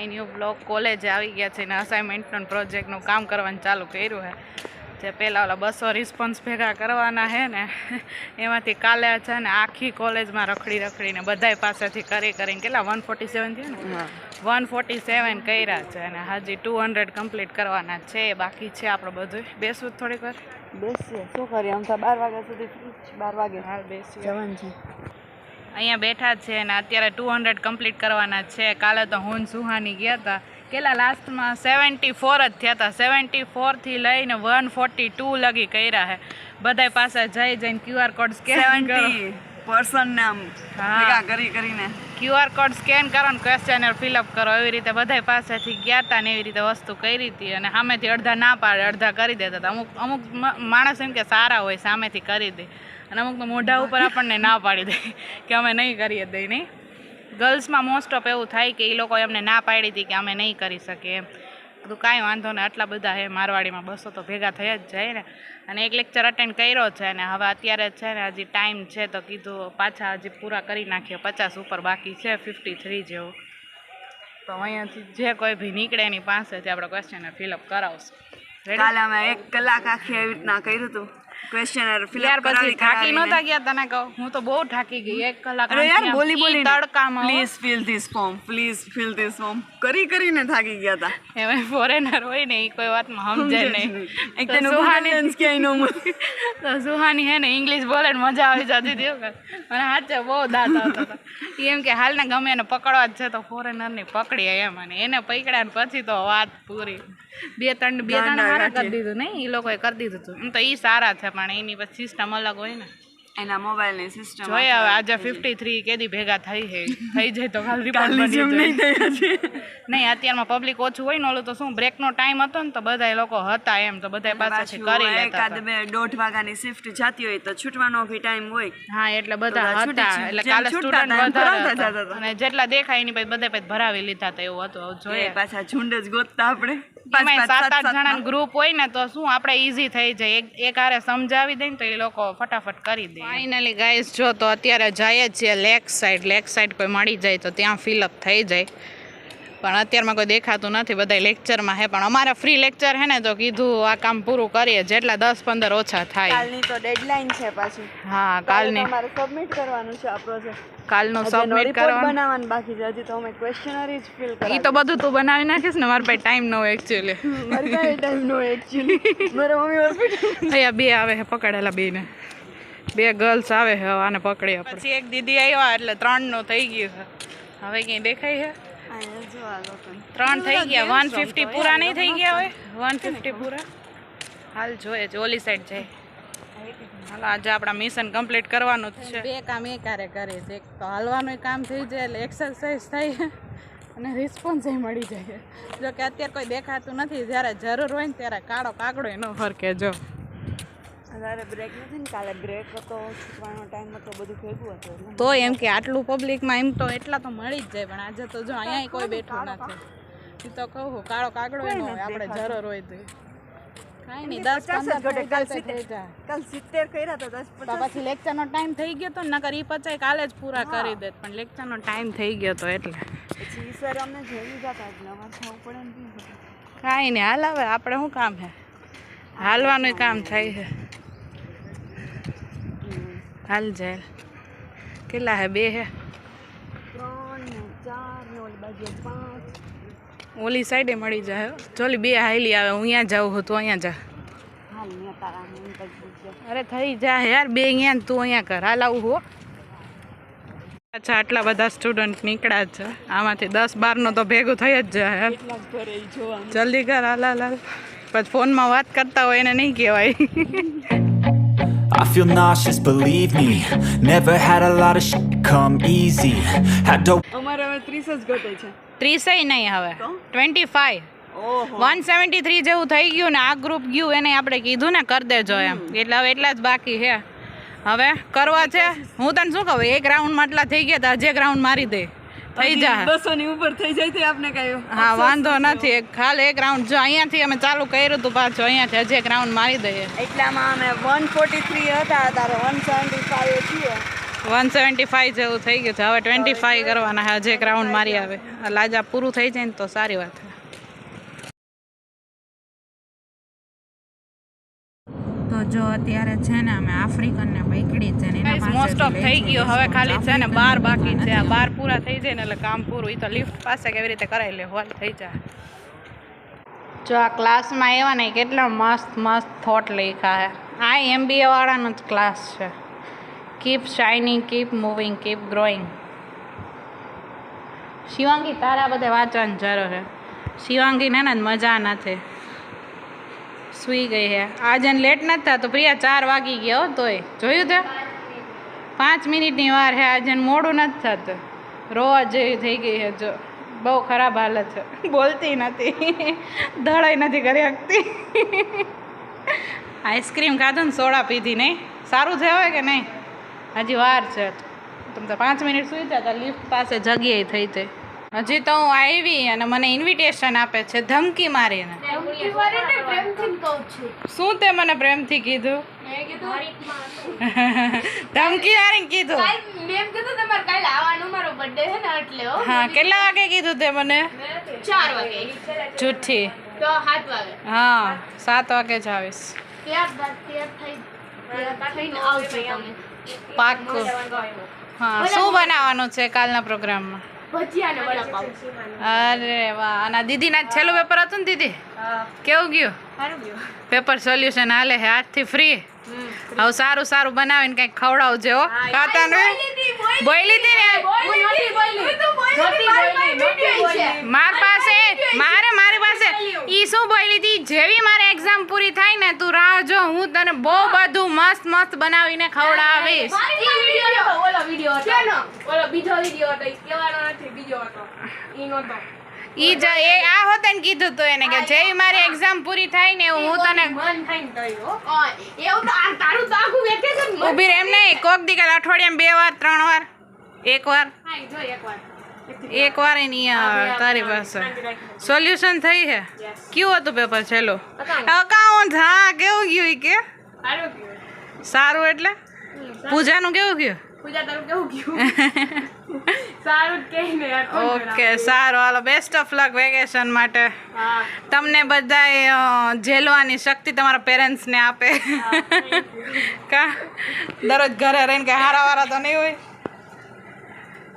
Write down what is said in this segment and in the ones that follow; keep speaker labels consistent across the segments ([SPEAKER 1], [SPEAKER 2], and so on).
[SPEAKER 1] My new blog. કોલેજે આવી ગયા છે ને અસાઇનમેન્ટનું પ્રોજેક્ટનું કામ કરવાનું ચાલુ કર્યું છે. જે પહેલાં ઓલા 200 રિસ્પોન્સ ભેગા કરવાના છે ને એમાંથી કાલે છે ને આખી કોલેજમાં રખડીને બધાય પાસેથી કરીને કેટલા 147 થયા ને 147 કર્યા છે અને હજી 200 કમ્પ્લીટ કરવાના છે. બાકી છે આપણે બધું. બેસવું થોડીક વાર
[SPEAKER 2] બેસીએ. શું કરીએ? આમ તો 12 વાગ્યા સુધી 12 વાગે
[SPEAKER 1] હાલ બેસી
[SPEAKER 2] જવાનું છે.
[SPEAKER 1] અહીંયા બેઠા છે અને અત્યારે 200 કમ્પ્લીટ કરવાના છે. કાલે તો હું સુહાની ગયા હતા. કેટલા લાસ્ટમાં 74 જ થયા હતા. 74 થી લઈને 142 લગી કર્યા છે. બધાય પાસે જઈને QR કોડ સ્કેન કરો.
[SPEAKER 2] 70% નામ ભેગા કરીને
[SPEAKER 1] QR કોડ સ્કેન કરો ને ક્વેશ્ચનર ફિલઅપ કરો. એવી રીતે બધાય પાસેથી ગયા હતા ને એવી રીતે વસ્તુ કરી હતી. અને સામેથી અડધા ના પાડે, અડધા કરી દેતા હતા. અમુક માણસ એમ કે સારા હોય સામેથી કરી દે, અને અમુક તો મોઢા ઉપર આપણને ના પાડી દે કે અમે નહીં કરીએ દઈ. નહીં, ગર્લ્સમાં મોસ્ટ ઓફ એવું થાય કે એ લોકો એમને ના પાડી હતી કે અમે નહીં કરી શકીએ એમ. બધું કાંઈ વાંધો ને, આટલા બધા છે મારવાડીમાં 200 તો ભેગા થઈ જ જાય ને. અને એક લેક્ચર અટેન્ડ કર્યો છે ને હવે અત્યારે છે ને હજી ટાઈમ છે તો કીધું પાછા હજી પૂરા કરી નાખીએ. 50 ઉપર બાકી છે, 53 જેવું. તો અહીંયાથી જે કોઈ ભી નીકળે એની પાસેથી આપણે ક્વેશ્ચનર ફિલઅપ કરાવશું.
[SPEAKER 2] કાલે અમે 1 કલાક આખી એવી રીતના કર્યું હતું ક્વેશ્ચનર ફિલઅપ
[SPEAKER 1] પછી થાકી નહોતા ગયા? તને કહું, હું તો બહુ થાકી ગઈ. 1 કલાક
[SPEAKER 2] બોલી
[SPEAKER 1] તડકામાં.
[SPEAKER 2] Please fill this form, please fill this form કરીને થાકી ગયા હતા.
[SPEAKER 1] એમાં ફોરેનર હોય ને એ કોઈ વાતમાં સમજે નહીં. તો સુહાની હે ને ઇંગ્લિશ બોલે ને મજા આવી જતી હતી. મને સાચે બહુ દાંત આવતા હતા. એમ કે હાલને ગમે એને પકડવા જ છે તો ફોરેનરની પકડીએ એમ. અને એને પકડ્યા ને પછી તો વાત પૂરી. બે ત્રણ સારા કરી દીધું. નહીં, એ લોકોએ કરી દીધું હતું. એમ તો એ સારા છે પણ એની પછી સિસ્ટમ અલગ હોય ને.
[SPEAKER 2] એના મોબાઈલની સિસ્ટમ
[SPEAKER 1] જોઈએ હવે આજે 53 કેદી ભેગા થઈ જાય તો ખાલી રિપોર્ટ બની જાય. નહીં, અત્યારમાં પબ્લિક ઓછું હોય ને. ઓલું તો શું બ્રેકનો ટાઈમ હતો ને તો બધા લોકો હતા એમ, તો બધા પાસેથી કરી લેતા.
[SPEAKER 2] એકાદ 2:30 વાગ્યાની શિફ્ટ જતી હોય તો છૂટવાનો ભી ટાઈમ હોય.
[SPEAKER 1] હા, એટલે બધા હતા. એટલે કાલે સ્ટુડન્ટ વધારે અને જેટલા દેખાય એની પછી બધા ભરાવી લીધા હતા એવું હતું. જોઈએ
[SPEAKER 2] પાછા ઝુંડ જ ગોતતા આપણે.
[SPEAKER 1] 7-8 જણાનું ગ્રુપ હોય ને તો શું આપણે ઈઝી થઈ જાય. એક હારે સમજાવી દે ને તો એ લોકો ફટાફટ કરી દે. ફાઇનલી ગાઈસ જો તો અત્યારે જઈએ છીએ લેક સાઈડ કોઈ મળી જાય તો ત્યાં ફિલઅપ થઈ જાય. પણ અત્યારમાં કોઈ દેખાતું નથી, બધા લેક્ચરમાં હે. પણ અમારે ફ્રી લેક્ચર હે ને તો કીધું આ કામ પૂરું કરીએ જેટલા 10-15 ઓછા થાય.
[SPEAKER 2] કાલની તો ડેડલાઈન છે પાછી.
[SPEAKER 1] હા, કાલની
[SPEAKER 2] અમારે સબમિટ કરવાનું છે આ પ્રોજેક્ટ.
[SPEAKER 1] કાલનું સબમિટ કરવાનું
[SPEAKER 2] બનાવવાનું બાકી છે. હજી તો અમે ક્વેશ્ચનરી જ ફિલ
[SPEAKER 1] કરી. એ તો બધું તું બનાવી નાખીશ ને? મારા પાસે ટાઈમ ન હોય એકચ્યુઅલી.
[SPEAKER 2] મારી પાસે ટાઈમ ન હોય એકચ્યુઅલી. મારા મમ્મી હોસ્પિટલ
[SPEAKER 1] અહીંયા 2 આવે છે પકડેલા. 2 ગર્લ્સ આવે છે. આને પકડી આપણે. પછી એક દીદી આવ્યા એટલે 3 નું થઈ ગયું છે. હવે ક્યાંય દેખાય છે? 3 થઈ ગયા. 150 પૂરા નહીં થઈ ગયા હોય? 150 પૂરા. હાલ જોઈએ ઓલી સાઈડ જાય. હાલ આજે આપણા મિશન કમ્પ્લીટ કરવાનું જ છે. 2 કામ એકારે કરે છે. એક તો હાલવાનું કામ થઈ જાય એટલે એક્સરસાઇઝ થાય અને રિસ્પોન્સ મળી જાય. જો કે અત્યારે કોઈ દેખાતું નથી. જ્યારે જરૂર હોય ને ત્યારે કાળો કાગડો એનો ફરકે. જો
[SPEAKER 2] અત્યારે બ્રેક નથી ને, કાલે બ્રેક હતો, છૂટવાનો ટાઈમ હતો, બધું ભેગું હતું.
[SPEAKER 1] તો એમ કે આટલું પબ્લિકમાં એમ તો એટલા તો મળી જ જાય. પણ આજે તો જો અહીંયા કોઈ બેઠું નથી. એ તો કહું કાળો કાગડો એનો હોય, આપણે જરૂર હોય તો કાંઈ નહીં. 10-15
[SPEAKER 2] કાલ 70 કર્યા તો 10
[SPEAKER 1] પછી લેક્ચરનો ટાઈમ થઈ ગયો તો નકર ઈ 50 કાલે જ પૂરા કરી દેત. પણ લેક્ચરનો ટાઈમ થઈ ગયો તો એટલે
[SPEAKER 2] પછી સર અમને જોઈ જતા એટલે અમારે થવું પડે ને.
[SPEAKER 1] કાંઈ નહીં, હાલ હવે આપણે શું કામ છે? હાલવાનું કામ થાય છે. હાલ જાય. કેટલા હે? 2 હે.
[SPEAKER 2] 3 ને 4 ને ઓલી બાજુ 5.
[SPEAKER 1] ઓલી સાઈડે મળી જાય. ચોલી 2 હાઈલી આવે. હું અહીંયા જાઉં છું, તું અહીંયા જા.
[SPEAKER 2] હાલ ને તારા
[SPEAKER 1] અરે થઈ જા યાર. 2 અહીંયા ને તું અહીંયા કર. હાલ આવું હો. અચ્છા, આટલા બધા સ્ટુડન્ટ નીકળ્યા છે. આમાંથી 10-12 નો તો ભેગું થઈ જ જાય. જલ્દી કર. હાલ. પછી ફોનમાં વાત કરતા હોય એને નહીં કહેવાય.
[SPEAKER 3] I feel nauseous, believe me. Never had a lot of shit come easy. Had to
[SPEAKER 2] અમારે હવે 30 જ ઘટે છે.
[SPEAKER 1] 30 નહીં, હવે 25.
[SPEAKER 2] ઓહો,
[SPEAKER 1] 173 જેવું થઈ ગયું ને. આ ગ્રુપ ગયું એને આપણે કીધું ને કરી દેજો એમ. એટલે હવે એટલા જ બાકી છે. હવે કરવા છે. હું તને શું કહું, 1 રાઉન્ડમાં એટલા થઈ ગયા તા. જે ગ્રાઉન્ડ મારી દે થઈ જાય.
[SPEAKER 2] 200 ની ઉપર થઈ જાય તો આપણે કહ્યું
[SPEAKER 1] હા, વાંધો નથી. ખાલી 1 રાઉન્ડ જો અહીંયાથી અમે ચાલુ કર્યું હતું પાછું અહીંયાથી હજી 1 રાઉન્ડ મારી દઈએ.
[SPEAKER 2] એટલામાં અમે 143 હતા, તારે 175 થયો.
[SPEAKER 1] 175 જેવું થઈ ગયું છે. હવે 25 કરવાના છે. હજી એક રાઉન્ડ મારી આવે. આ લાજા પૂરું થઈ જાય ને તો સારી વાત છે. તો જો અત્યારે છે ને અમે આફ્રિકન ને પકડી છે ને એના પાસે મોસ્ટ ઓફ થઈ ગયો. હવે ખાલી છે ને 12 બાકી છે. આ 12 પૂરા થઈ જાય ને એટલે કામ પૂરું. એ તો લિફ્ટ પાસે કેવી રીતે કરાવી લે હોલ થઈ જાય. જો આ ક્લાસમાં એવા ને કેટલા મસ્ત મસ્ત થોટ લખ્યા છે. આ MBA વાળાનો જ ક્લાસ છે. Keep shining, keep moving, keep growing. Shivangi તારા બધે વાંચવાનું જરૂર છે. શિવાંગીને ને મજા નથી, સૂઈ ગઈ છે. આજે લેટ નથી થતું પ્રિયા. 4 વાગી ગયા તોય જોયું તે 5 મિનિટની વાર છે. આજે મોડું નથી થતું. રોવા જેવી થઈ ગઈ છે. જો બહુ ખરાબ હાલત છે. બોલતી નથી, દળાઈ નથી કરી શકતી. આઈસ્ક્રીમ ખાધું ને સોડા પીધી. નહીં સારું છે હવે કે નહીં? હજી વાર છે. તમે તો 5 મિનિટ સૂઈ હતા લિફ્ટ પાસે જગ્યાએ થઈ હતી. હજી તો હું આવી અને મને ઇન્વિટેશન આપે છે ધમકી મારીને. શું તે મને પ્રેમથી કીધું? ધમકી મારીને કીધું. હા કેટલા વાગે કીધું તે મને?
[SPEAKER 4] 4 વાગે.
[SPEAKER 1] જૂઠી.
[SPEAKER 4] તો 7 વાગે.
[SPEAKER 1] હા 7 વાગે જ આવીશ. પાક્કું. હા શું બનાવવાનું છે કાલના પ્રોગ્રામમાં?
[SPEAKER 4] ભજીયા ને વડાપાવ.
[SPEAKER 1] અરે વાહ. અને દીદીના છેલ્લું પેપર હતું ને દીદી? કેવું ગયું પેપર? સોલ્યુશન હાલે છે આજથી ફ્રી. હવે સારું સારું બનાવીને કંઈક ખવડાવજો. ખાતા ને બોલી હતી ને મારી પાસે ઈ શું બોલી હતી? જેવી મારે એક્ઝામ પૂરી થાય ને તું રાહ જો, હું તને બહુ બધું મસ્ત મસ્ત બનાવીને ખવડાવીશ.
[SPEAKER 4] બીજો વિડિયો હતો, કહેવાનો નથી. બીજો હતો ઈ નતો.
[SPEAKER 1] ઈ જ એ આ હોતે ને કીધું તો એને કે જેવી મારી એક્ઝામ પૂરી થાય ને હું તને
[SPEAKER 4] મન થાય ને તોય હો. એવું તો આ તારું તો આખું વેકેશન
[SPEAKER 1] ઊભી રહે. એમ નહીં કોક દી અઠવાડિયામાં 2 વાર 3 વાર 1 વાર
[SPEAKER 4] થાય જો એકવાર.
[SPEAKER 1] એક વાર એની તારી પાસે સોલ્યુશન થઈ છે. કેવું હતું પેપર છેલ્લું? અકાઉન્ટ. હા કેવું ગયું? ઈ કે
[SPEAKER 4] સારું ગયું.
[SPEAKER 1] સારું એટલે પૂજાનું કેવું ગયું?
[SPEAKER 4] પૂજા તારું કેવું ગયું? સારું જ કહી ને યાર.
[SPEAKER 1] ઓકે સારું. હાલો બેસ્ટ ઓફ લક વેકેશન માટે.
[SPEAKER 4] હા
[SPEAKER 1] તમને બધાય ઝેલવાની શક્તિ તમારા પેરેન્ટ્સને આપે. કા દરરોજ ઘરે રહીને કંઈ હારા વારા તો નહીં હોય.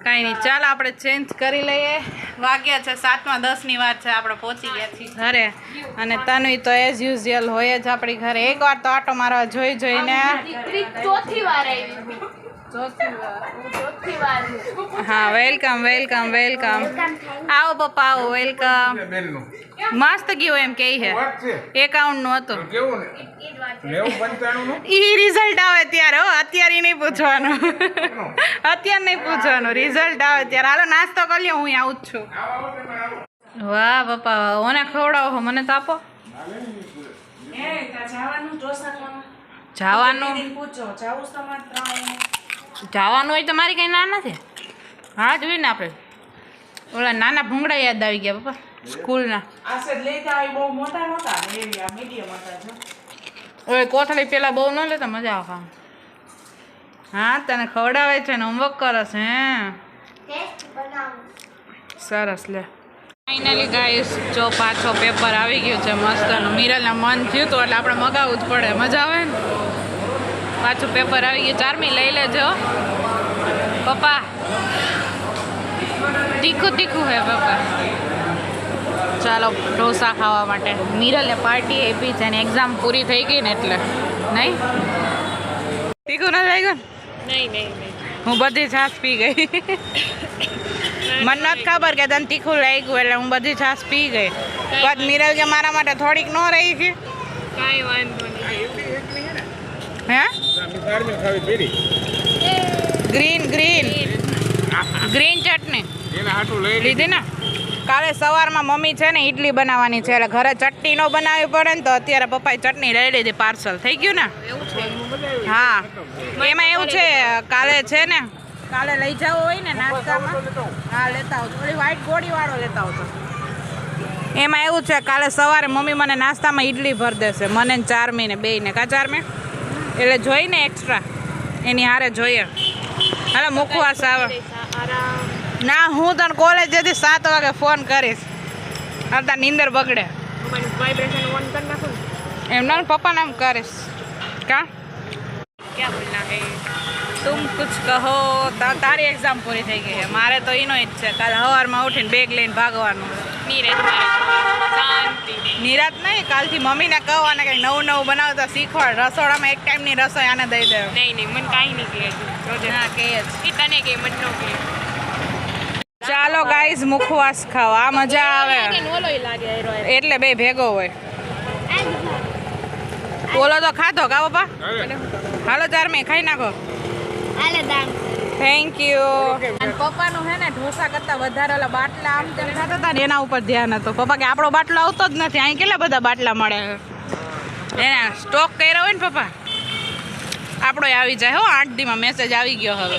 [SPEAKER 1] કાંઈ નહીં. ચાલ આપણે ચેન્જ કરી લઈએ. વાગ્યા છે 7:10ની વાત છે. આપણે પહોંચી ગયા છીએ ઘરે. અને તન્વી તો એઝ યુઝ્યુઅલ હોય જ આપણી ઘરે. એકવાર તો આટો મારવા જોઈ જોઈને.
[SPEAKER 4] ચોથી વાર આવી. ચોથી વાર.
[SPEAKER 1] હા વેલકમ વેલકમ વેલકમ. આવો પપ્પા આવો. વેલકમ. મસ્ત ગયું એમ કે છે. એકાઉન્ટનું હતું. ઈ રિઝલ્ટ આવે ત્યારે. હો અત્યારે નહીં પૂછવાનું. અત્યારે નહીં પૂછવાનું. રિઝલ્ટ આવે ત્યારે. હાલો નાસ્તો કરી લ્યો. હું આવું જ છું. વાહ પપ્પા વાહ. મને ખવડાવો. મને તો આપો. જવાનું જવાનું હોય તો મારી કંઈ ના નથી. હા જોઈએ ને આપણે ઓલા નાના ભૂંગળા યાદ આવી ગયા પપ્પા સ્કૂલના. ઓય કોથળી પેલા બહુ ન લેતા મજા આવે. હા તને ખવડાવે છે ને હોમવર્ક કરે છે. હે સરસ. લે ફાઇનલી ગાઈસ જો પાછો પેપર આવી ગયું છે મસ્તનું. મિરલના મન થયું તો એટલે આપણે મગાવવું જ પડે. મજા આવે ને. પાછું પેપર આવી ગયું. ચારમી લઈ લેજો પપ્પા. તીખું તીખું હે પપ્પા. ચાલો ઢોસા ખાવા માટે. મિરલને પાર્ટી આપી છે. એની એક્ઝામ પૂરી થઈ ગઈ ને એટલે. નહીં તીખું ન થઈ ગયું?
[SPEAKER 4] નહીં.
[SPEAKER 1] હું બધી છાશ પી ગઈ. મને નથી ખબર કે તને તીખું લાગ્યું એટલે હું બધી છાશ પી ગઈ. બાદ મિરલ કે મારા માટે થોડીક ન રહી છે.
[SPEAKER 4] કાંઈ વાંધો નહીં.
[SPEAKER 1] હે ગ્રીન ગ્રીન ગ્રીન ચટણી લીધી ને. કાલે સવારમાં મમ્મી છે ને ઇડલી બનાવવાની છે એટલે ઘરે ચટણી ન બનાવવી પડે ને તો અત્યારે પપ્પાએ ચટણી લઈ લીધી. પાર્સલ થઈ ગયું ને. હા એમાં એવું છે કાલે છે ને કાલે લઈ જવો હોય ને નાસ્તામાં. હા લેતા આવો. થોડી વ્હાઈટ ગોળીવાળો લેતા આવતો. એમાં એવું છે કાલે સવારે મમ્મી મને નાસ્તામાં ઇડલી ભરી દેશે. મને ને ચારમીને બેયને. કા ચારમી એટલે જોઈને એક્સ્ટ્રા એની હારે જોઈએ. હાલો મુખવાસ આવે
[SPEAKER 2] આરામ.
[SPEAKER 1] ના હું તને કોલેજ જતી 7 વાગે ફોન કરીશ તાર નીંદર બગડે
[SPEAKER 2] મોબાઈલ વાઇબ્રેશન ઓન કરી નાખો ને.
[SPEAKER 1] એમના પપ્પાને એમ કરીશ કા
[SPEAKER 2] ક્યાં બોલના હે?
[SPEAKER 1] તુમ કુછ કહો તારી એક્ઝામ પૂરી થઈ ગઈ છે મારે તો એનો જ છે કાલે સવારમાં ઉઠીને બેગ લઈને ભાગવાનું
[SPEAKER 2] શાંતિ.
[SPEAKER 1] નિરાત નહીં કાલથી મમ્મીને કહો અને કંઈક નવું નવું બનાવતા શીખવાડ રસોડામાં એક ટાઈમની રસોઈ આને દઈ દે
[SPEAKER 2] નહીં મને કાંઈ નહીં કહે રોજે.
[SPEAKER 1] ના કે જ
[SPEAKER 2] ઈ તને કે મને નો કે.
[SPEAKER 1] ચાલો ગાઈઝ મુખવાસ ખાઓ આ મજા આવે
[SPEAKER 2] ઓલોય લાગે હેરો એ.
[SPEAKER 1] એટલે બે ભેગો હોય ઓલો તો ખાધો કા પપ્પા હાલો ચારમી ખાઈ નાખો થેન્ક યુ અને પપ્પાનું હે ને ઢોસા કરતા વધારે ઓલા બાટલા આમ તેમ થતા હતા ને એના ઉપર ધ્યાન હતું પપ્પા કે આપણો બાટલો આવતો જ નથી અહીં કેટલા બધા બાટલા મળે એને સ્ટોક કર્યો હોય ને પપ્પા આપણો આવી જાય હો 8 દીમાં મેસેજ આવી ગયો હવે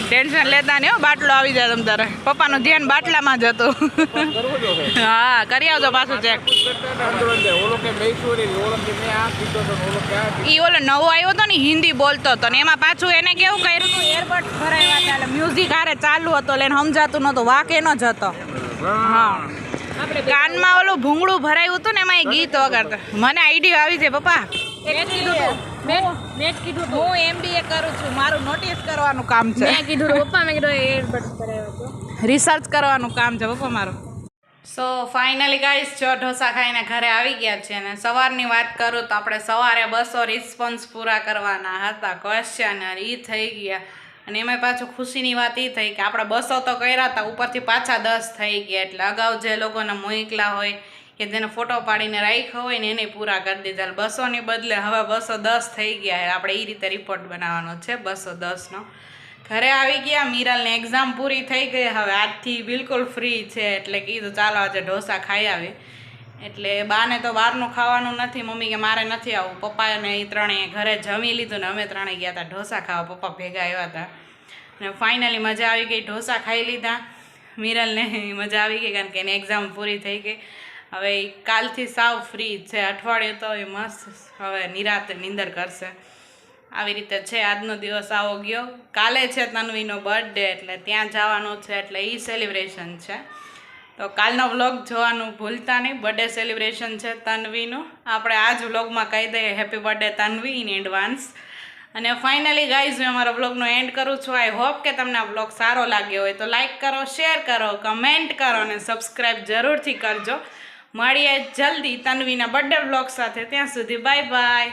[SPEAKER 1] ટેન્શન લેતા નહીં હો બાટલો આવી જાય તમ તારે પપ્પાનું ધ્યાન બાટલામાં જ હતું હા કરી આવજો પાછું ચેક ઈ ઓલો નવો આવ્યો હતો ને હિન્દી બોલતો હતો ને એમાં પાછું એને કેવું કર્યું હતું એરબડ ભરાવ્યા હતા એટલે મ્યુઝિક હારે ચાલુ હતો એટલે એને સમજાતું નહોતું વાક એનો જ હતો હા કાનમાં ઓલું ભૂંગળું ભરાયું હતું ને એમાં એ ગીત વગાડતા મને આઈડિયા આવી છે પપ્પા
[SPEAKER 2] મેં કીધું
[SPEAKER 1] હું MBA કરું છું મારું નોટિસ કરવાનું કામ છે
[SPEAKER 2] મેં કીધું પપ્પા મેં કીધું એરબડ કરાવ્યો હતો.
[SPEAKER 1] રિસર્ચ કરવાનું કામ છે પપ્પા મારું સો ફાઇનલી ગાઈસ જો ઢોસા ખાઈને ઘરે આવી ગયા છે અને સવારની વાત કરું તો આપણે સવારે 200 રિસ્પોન્સ પૂરા કરવાના હતા ક્વેશ્ચનર એ થઈ ગયા અને એમાં પાછું ખુશીની વાત એ થઈ કે આપણે 200 તો કર્યા હતા ઉપરથી પાછા 10 થઈ ગયા એટલે અગાઉ જે લોકોને મોકલા હોય કે જેને ફોટો પાડીને રાખ્યો હોય ને એને પૂરા કરી દીધા 200ની બદલે હવે 210 થઈ ગયા આપણે એ રીતે રિપોર્ટ બનાવવાનો છે 210નો ઘરે આવી ગયા મિરલની એક્ઝામ પૂરી થઈ ગઈ હવે આજથી બિલકુલ ફ્રી છે એટલે કીધું ચાલો આજે ઢોસા ખાઈ આવી એટલે બાને તો બહારનું ખાવાનું નથી મમ્મી કે મારે નથી આવું પપ્પાને એ ત્રણેય ઘરે જમી લીધું ને અમે ત્રણેય ગયા હતા ઢોસા ખાવા પપ્પા ભેગા આવ્યા હતા અને ફાઇનલી મજા આવી ગઈ ઢોસા ખાઈ લીધા મિરલને મજા આવી ગઈ કારણ કે એની એક્ઝામ પૂરી થઈ ગઈ હવે કાલથી સાવ ફ્રી છે અઠવાડિયું તો એ મસ્ત હવે નિરાતે નીંદર કરશે આવી રીતે છે આજનો દિવસ આવો ગયો કાલે છે તન્વીનો બર્થડે એટલે ત્યાં જવાનું છે એટલે એ સેલિબ્રેશન છે તો કાલનો વ્લોગ જોવાનું ભૂલતા નહીં બર્થડે સેલિબ્રેશન છે તન્વીનું આપણે આ જ વ્લોગમાં કહી દઈએ happy birthday Tanvi in advance અને ફાઇનલી ગાઈઝ મેં અમારા વ્લોગનો એન્ડ કરું છું આઈ હોપ કે તમને આ વ્લોગ સારો લાગ્યો હોય તો લાઇક કરો શેર કરો કમેન્ટ કરો અને સબસ્ક્રાઈબ જરૂરથી કરજો મળીએ જલ્દી તન્વીના બર્થડે વ્લોગ સાથે ત્યાં સુધી બાય બાય